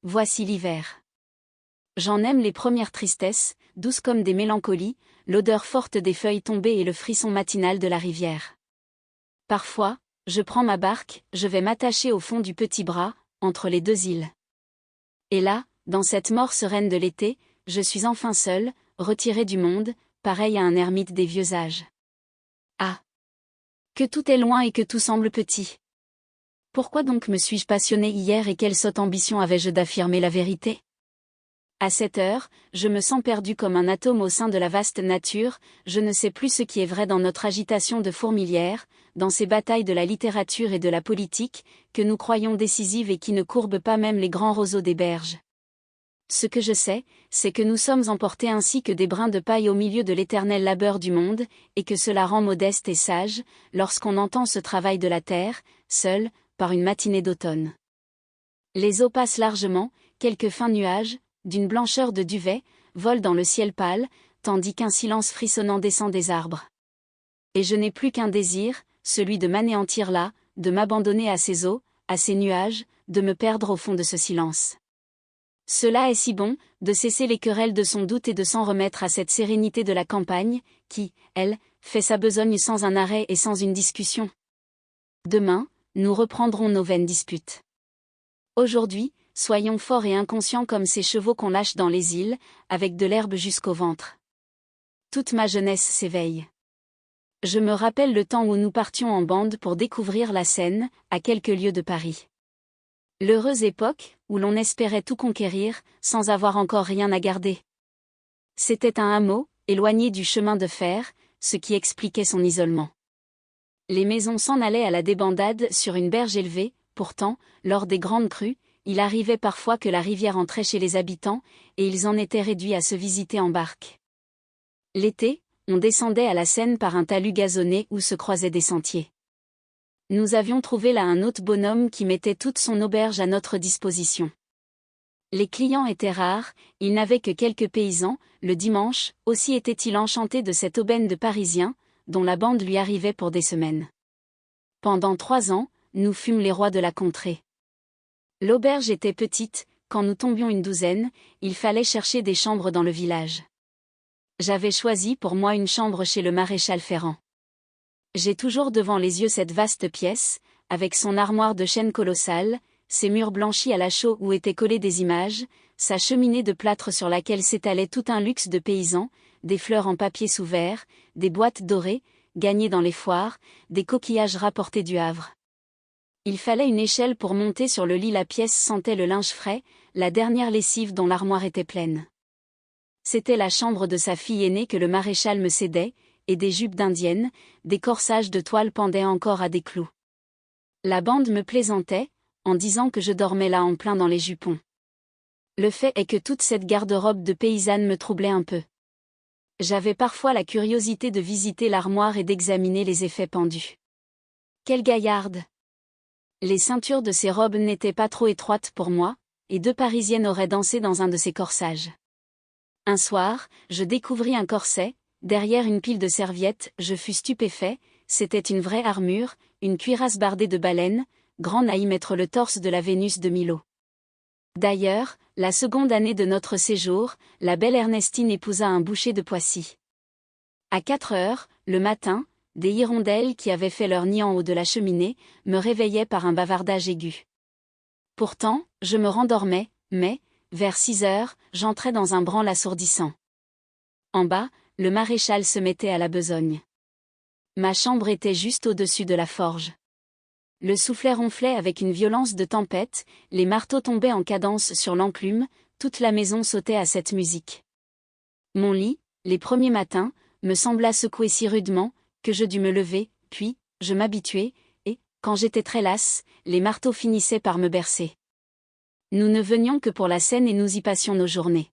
voici l'hiver. J'en aime les premières tristesses, douces comme des mélancolies, l'odeur forte des feuilles tombées et le frisson matinal de la rivière. Parfois, je prends ma barque, je vais m'attacher au fond du petit bras, entre les deux îles. Et là, dans cette mort sereine de l'été, je suis enfin seul, retiré du monde, pareil à un ermite des vieux âges. Ah! Que tout est loin et que tout semble petit. Pourquoi donc me suis-je passionné hier et quelle sotte ambition avais-je d'affirmer la vérité? À cette heure, je me sens perdu comme un atome au sein de la vaste nature, je ne sais plus ce qui est vrai dans notre agitation de fourmilière, dans ces batailles de la littérature et de la politique, que nous croyons décisives et qui ne courbent pas même les grands roseaux des berges. Ce que je sais, c'est que nous sommes emportés ainsi que des brins de paille au milieu de l'éternel labeur du monde, et que cela rend modeste et sage, lorsqu'on entend ce travail de la terre, seul, par une matinée d'automne. Les eaux passent largement, quelques fins nuages, d'une blancheur de duvet, volent dans le ciel pâle, tandis qu'un silence frissonnant descend des arbres. Et je n'ai plus qu'un désir, celui de m'anéantir là, de m'abandonner à ces eaux, à ces nuages, de me perdre au fond de ce silence. Cela est si bon, de cesser les querelles de son doute et de s'en remettre à cette sérénité de la campagne, qui, elle, fait sa besogne sans un arrêt et sans une discussion. Demain, nous reprendrons nos vaines disputes. Aujourd'hui, soyons forts et inconscients comme ces chevaux qu'on lâche dans les îles, avec de l'herbe jusqu'au ventre. Toute ma jeunesse s'éveille. Je me rappelle le temps où nous partions en bande pour découvrir la Seine, à quelques lieues de Paris. L'heureuse époque, où l'on espérait tout conquérir, sans avoir encore rien à garder. C'était un hameau, éloigné du chemin de fer, ce qui expliquait son isolement. Les maisons s'en allaient à la débandade sur une berge élevée, pourtant, lors des grandes crues, il arrivait parfois que la rivière entrait chez les habitants, et ils en étaient réduits à se visiter en barque. L'été, on descendait à la Seine par un talus gazonné où se croisaient des sentiers. Nous avions trouvé là un hôte bonhomme qui mettait toute son auberge à notre disposition. Les clients étaient rares, il n'avait que quelques paysans, le dimanche, aussi était-il enchanté de cette aubaine de Parisiens, dont la bande lui arrivait pour des semaines. Pendant 3 ans, nous fûmes les rois de la contrée. L'auberge était petite, quand nous tombions une douzaine, il fallait chercher des chambres dans le village. J'avais choisi pour moi une chambre chez le maréchal Ferrand. J'ai toujours devant les yeux cette vaste pièce, avec son armoire de chêne colossale, ses murs blanchis à la chaux où étaient collées des images, sa cheminée de plâtre sur laquelle s'étalait tout un luxe de paysans, des fleurs en papier sous verre, des boîtes dorées, gagnées dans les foires, des coquillages rapportés du Havre. Il fallait une échelle pour monter sur le lit, la pièce sentait le linge frais, la dernière lessive dont l'armoire était pleine. C'était la chambre de sa fille aînée que le maréchal me cédait, et des jupes d'indienne, des corsages de toile pendaient encore à des clous. La bande me plaisantait, en disant que je dormais là en plein dans les jupons. Le fait est que toute cette garde-robe de paysanne me troublait un peu. J'avais parfois la curiosité de visiter l'armoire et d'examiner les effets pendus. Quelle gaillarde! Les ceintures de ces robes n'étaient pas trop étroites pour moi, et 2 Parisiennes auraient dansé dans un de ces corsages. Un soir, je découvris un corset, derrière une pile de serviettes, je fus stupéfait, c'était une vraie armure, une cuirasse bardée de baleines, grande à y mettre le torse de la Vénus de Milo. D'ailleurs, la seconde année de notre séjour, la belle Ernestine épousa un boucher de Poissy. À 4 heures, le matin, des hirondelles qui avaient fait leur nid en haut de la cheminée, me réveillaient par un bavardage aigu. Pourtant, je me rendormais, mais, vers 6 heures, j'entrais dans un branle assourdissant. En bas, le maréchal se mettait à la besogne. Ma chambre était juste au-dessus de la forge. Le soufflet ronflait avec une violence de tempête, les marteaux tombaient en cadence sur l'enclume, toute la maison sautait à cette musique. Mon lit, les premiers matins, me sembla secouer si rudement, que je dus me lever, puis, je m'habituai, et, quand j'étais très lasse, les marteaux finissaient par me bercer. Nous ne venions que pour la Seine et nous y passions nos journées.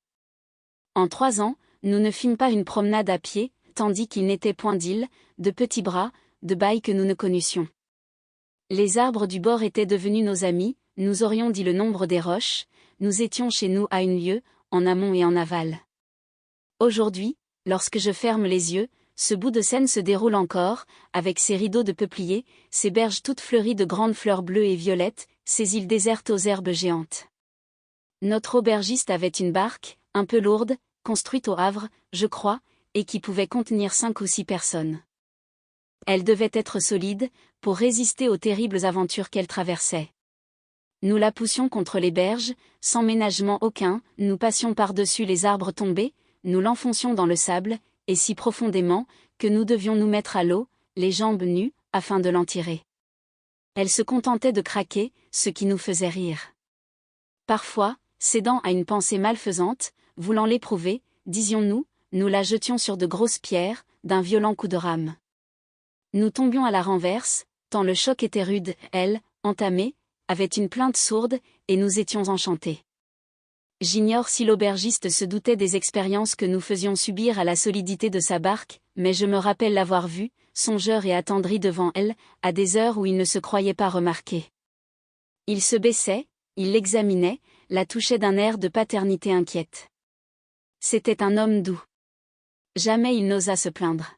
En 3 ans, nous ne fîmes pas une promenade à pied, tandis qu'il n'était point d'île, de petits bras, de bails que nous ne connussions. Les arbres du bord étaient devenus nos amis, nous aurions dit le nombre des roches, nous étions chez nous à une lieue, en amont et en aval. Aujourd'hui, lorsque je ferme les yeux, ce bout de Seine se déroule encore, avec ses rideaux de peupliers, ses berges toutes fleuries de grandes fleurs bleues et violettes, ses îles désertes aux herbes géantes. Notre aubergiste avait une barque, un peu lourde, construite au Havre, je crois, et qui pouvait contenir 5 ou 6 personnes. Elle devait être solide, pour résister aux terribles aventures qu'elle traversait. Nous la poussions contre les berges, sans ménagement aucun, nous passions par-dessus les arbres tombés, nous l'enfoncions dans le sable, et si profondément, que nous devions nous mettre à l'eau, les jambes nues, afin de l'en tirer. Elle se contentait de craquer, ce qui nous faisait rire. Parfois, cédant à une pensée malfaisante, voulant l'éprouver, disions-nous, nous la jetions sur de grosses pierres, d'un violent coup de rame. Nous tombions à la renverse, tant le choc était rude, elle, entamée, avait une plainte sourde, et nous étions enchantés. J'ignore si l'aubergiste se doutait des expériences que nous faisions subir à la solidité de sa barque, mais je me rappelle l'avoir vu, songeur et attendri devant elle, à des heures où il ne se croyait pas remarqué. Il se baissait, il l'examinait, la touchait d'un air de paternité inquiète. C'était un homme doux. Jamais il n'osa se plaindre.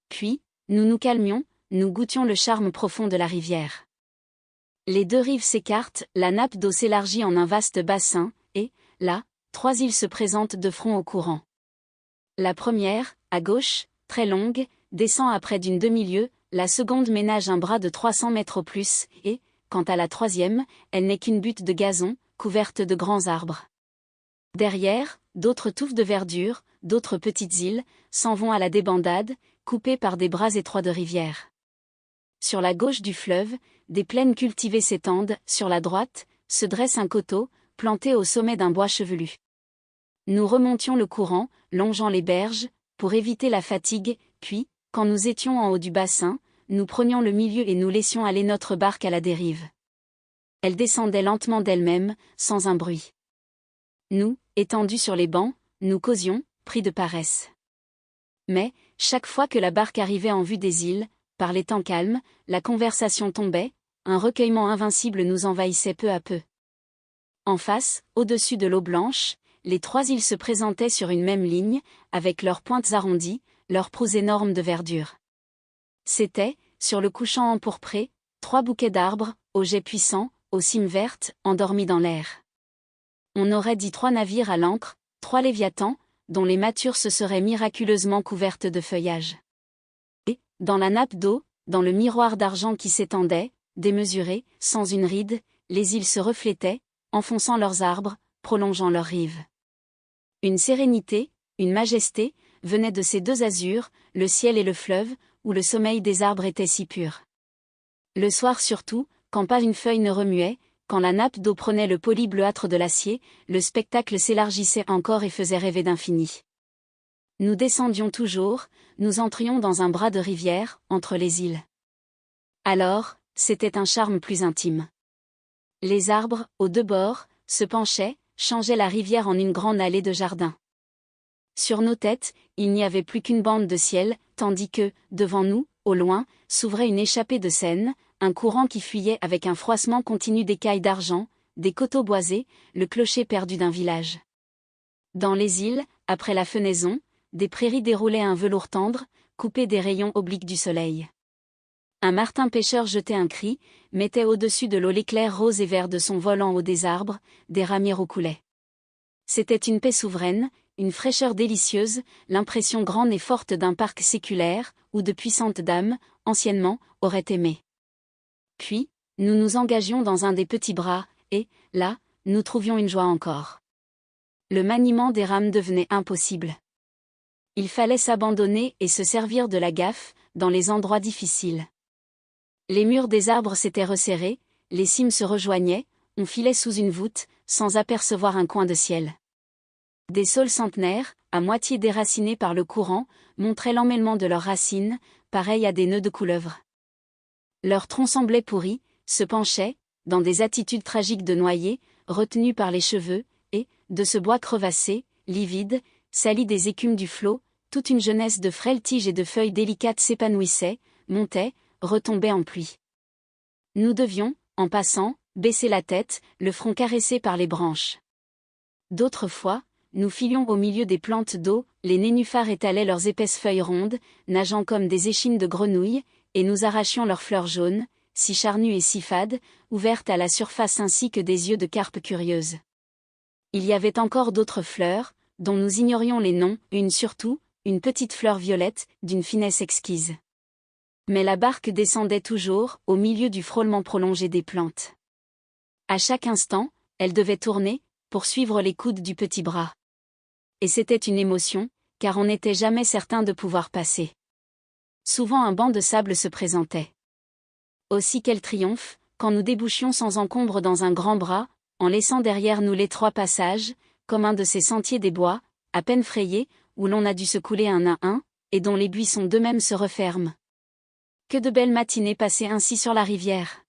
Puis, nous nous calmions, nous goûtions le charme profond de la rivière. Les 2 rives s'écartent, la nappe d'eau s'élargit en un vaste bassin, et, là, 3 îles se présentent de front au courant. La première, à gauche, très longue, descend à près d'une demi-lieue, la seconde ménage un bras de 300 mètres au plus, et, quant à la troisième, elle n'est qu'une butte de gazon, couverte de grands arbres. Derrière, d'autres touffes de verdure, d'autres petites îles, s'en vont à la débandade, coupées par des bras étroits de rivière. Sur la gauche du fleuve, des plaines cultivées s'étendent, sur la droite, se dresse un coteau, planté au sommet d'un bois chevelu. Nous remontions le courant, longeant les berges, pour éviter la fatigue, puis, quand nous étions en haut du bassin, nous prenions le milieu et nous laissions aller notre barque à la dérive. Elle descendait lentement d'elle-même, sans un bruit. Nous, étendus sur les bancs, nous causions, pris de paresse. Mais, chaque fois que la barque arrivait en vue des îles, par les temps calmes, la conversation tombait, un recueillement invincible nous envahissait peu à peu. En face, au-dessus de l'eau blanche, les 3 îles se présentaient sur une même ligne, avec leurs pointes arrondies, leurs proues énormes de verdure. C'étaient, sur le couchant empourpré, 3 bouquets d'arbres, aux jets puissants, aux cimes vertes, endormis dans l'air. On aurait dit 3 navires à l'ancre, 3 léviathans, dont les mâtures se seraient miraculeusement couvertes de feuillage. Et, dans la nappe d'eau, dans le miroir d'argent qui s'étendait, démesuré, sans une ride, les îles se reflétaient, enfonçant leurs arbres, prolongeant leurs rives. Une sérénité, une majesté, venaient de ces 2 azurs, le ciel et le fleuve, où le sommeil des arbres était si pur. Le soir surtout, quand pas une feuille ne remuait, quand la nappe d'eau prenait le poli bleuâtre de l'acier, le spectacle s'élargissait encore et faisait rêver d'infini. Nous descendions toujours, nous entrions dans un bras de rivière, entre les îles. Alors, c'était un charme plus intime. Les arbres, aux 2 bords, se penchaient, changeaient la rivière en une grande allée de jardin. Sur nos têtes, il n'y avait plus qu'une bande de ciel, tandis que, devant nous, au loin, s'ouvrait une échappée de Seine, un courant qui fuyait avec un froissement continu d'écailles d'argent, des coteaux boisés, le clocher perdu d'un village. Dans les îles, après la fenaison, des prairies déroulaient un velours tendre, coupé des rayons obliques du soleil. Un martin pêcheur jetait un cri, mettait au-dessus de l'eau l'éclair rose et vert de son vol en haut des arbres, des ramiers roucoulaient. C'était une paix souveraine, une fraîcheur délicieuse, l'impression grande et forte d'un parc séculaire, où de puissantes dames, anciennement, auraient aimé. Puis, nous nous engagions dans un des petits bras, et, là, nous trouvions une joie encore. Le maniement des rames devenait impossible. Il fallait s'abandonner et se servir de la gaffe, dans les endroits difficiles. Les murs des arbres s'étaient resserrés, les cimes se rejoignaient, on filait sous une voûte, sans apercevoir un coin de ciel. Des saules centenaires, à moitié déracinés par le courant, montraient l'emmêlement de leurs racines, pareils à des nœuds de couleuvre. Leurs troncs semblaient pourris, se penchaient, dans des attitudes tragiques de noyés, retenus par les cheveux, et, de ce bois crevassé, livide, sali des écumes du flot, toute une jeunesse de frêles tiges et de feuilles délicates s'épanouissait, montait, retombait en pluie. Nous devions, en passant, baisser la tête, le front caressé par les branches. D'autres fois, nous filions au milieu des plantes d'eau, les nénuphars étalaient leurs épaisses feuilles rondes, nageant comme des échines de grenouilles, et nous arrachions leurs fleurs jaunes, si charnues et si fades, ouvertes à la surface ainsi que des yeux de carpe curieuse. Il y avait encore d'autres fleurs, dont nous ignorions les noms, une surtout, une petite fleur violette, d'une finesse exquise. Mais la barque descendait toujours, au milieu du frôlement prolongé des plantes. À chaque instant, elle devait tourner, pour suivre les coudes du petit bras. Et c'était une émotion, car on n'était jamais certain de pouvoir passer. Souvent un banc de sable se présentait. Aussi quel triomphe, quand nous débouchions sans encombre dans un grand bras, en laissant derrière nous l'étroit passage, comme un de ces sentiers des bois, à peine frayés, où l'on a dû se couler un à un, et dont les buissons d'eux-mêmes se referment. Que de belles matinées passées ainsi sur la rivière.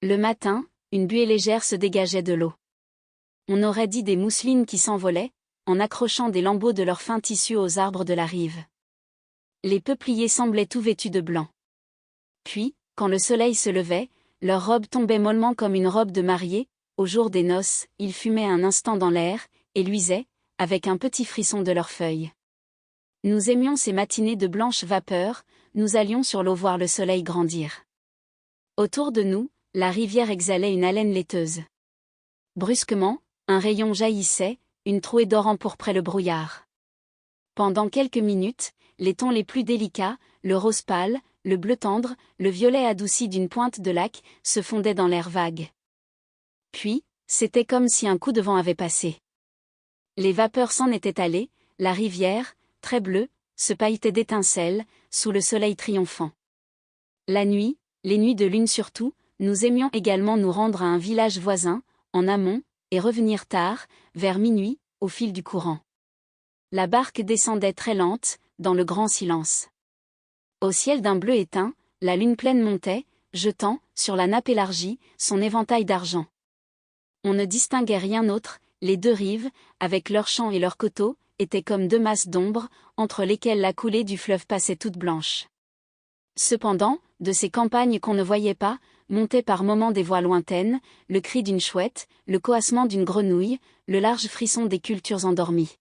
Le matin, une buée légère se dégageait de l'eau. On aurait dit des mousselines qui s'envolaient, en accrochant des lambeaux de leur fin tissu aux arbres de la rive. Les peupliers semblaient tout vêtus de blanc. Puis, quand le soleil se levait, leur robe tombait mollement comme une robe de mariée. Au jour des noces, ils fumaient un instant dans l'air, et luisaient, avec un petit frisson de leurs feuilles. Nous aimions ces matinées de blanche vapeur, nous allions sur l'eau voir le soleil grandir. Autour de nous, la rivière exhalait une haleine laiteuse. Brusquement, un rayon jaillissait, une trouée d'or empourprait le brouillard. Pendant quelques minutes, les tons les plus délicats, le rose pâle, le bleu tendre, le violet adouci d'une pointe de lac, se fondaient dans l'air vague. Puis, c'était comme si un coup de vent avait passé. Les vapeurs s'en étaient allées, la rivière, très bleue, se pailletait d'étincelles, sous le soleil triomphant. La nuit, les nuits de lune surtout, nous aimions également nous rendre à un village voisin, en amont, et revenir tard, vers minuit, au fil du courant. La barque descendait très lente, dans le grand silence. Au ciel d'un bleu éteint, la lune pleine montait, jetant, sur la nappe élargie, son éventail d'argent. On ne distinguait rien autre, les deux rives, avec leurs champs et leurs coteaux, étaient comme deux masses d'ombre, entre lesquelles la coulée du fleuve passait toute blanche. Cependant, de ces campagnes qu'on ne voyait pas, montaient par moments des voix lointaines, le cri d'une chouette, le coassement d'une grenouille, le large frisson des cultures endormies.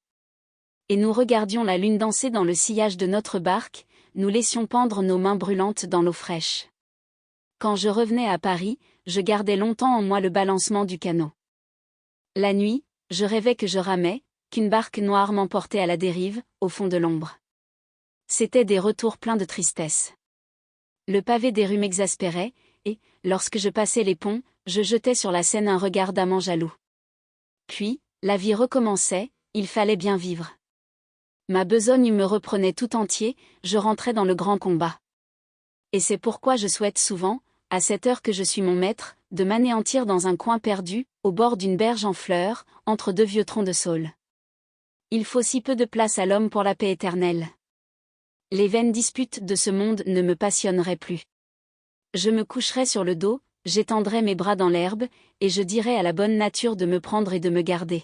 Et nous regardions la lune danser dans le sillage de notre barque, nous laissions pendre nos mains brûlantes dans l'eau fraîche. Quand je revenais à Paris, je gardais longtemps en moi le balancement du canot. La nuit, je rêvais que je ramais, qu'une barque noire m'emportait à la dérive, au fond de l'ombre. C'étaient des retours pleins de tristesse. Le pavé des rues m'exaspérait, et, lorsque je passais les ponts, je jetais sur la Seine un regard d'amant jaloux. Puis, la vie recommençait, il fallait bien vivre. Ma besogne me reprenait tout entier, je rentrais dans le grand combat. Et c'est pourquoi je souhaite souvent, à cette heure que je suis mon maître, de m'anéantir dans un coin perdu, au bord d'une berge en fleurs, entre deux vieux troncs de saule. Il faut si peu de place à l'homme pour la paix éternelle. Les vaines disputes de ce monde ne me passionneraient plus. Je me coucherais sur le dos, j'étendrais mes bras dans l'herbe, et je dirais à la bonne nature de me prendre et de me garder.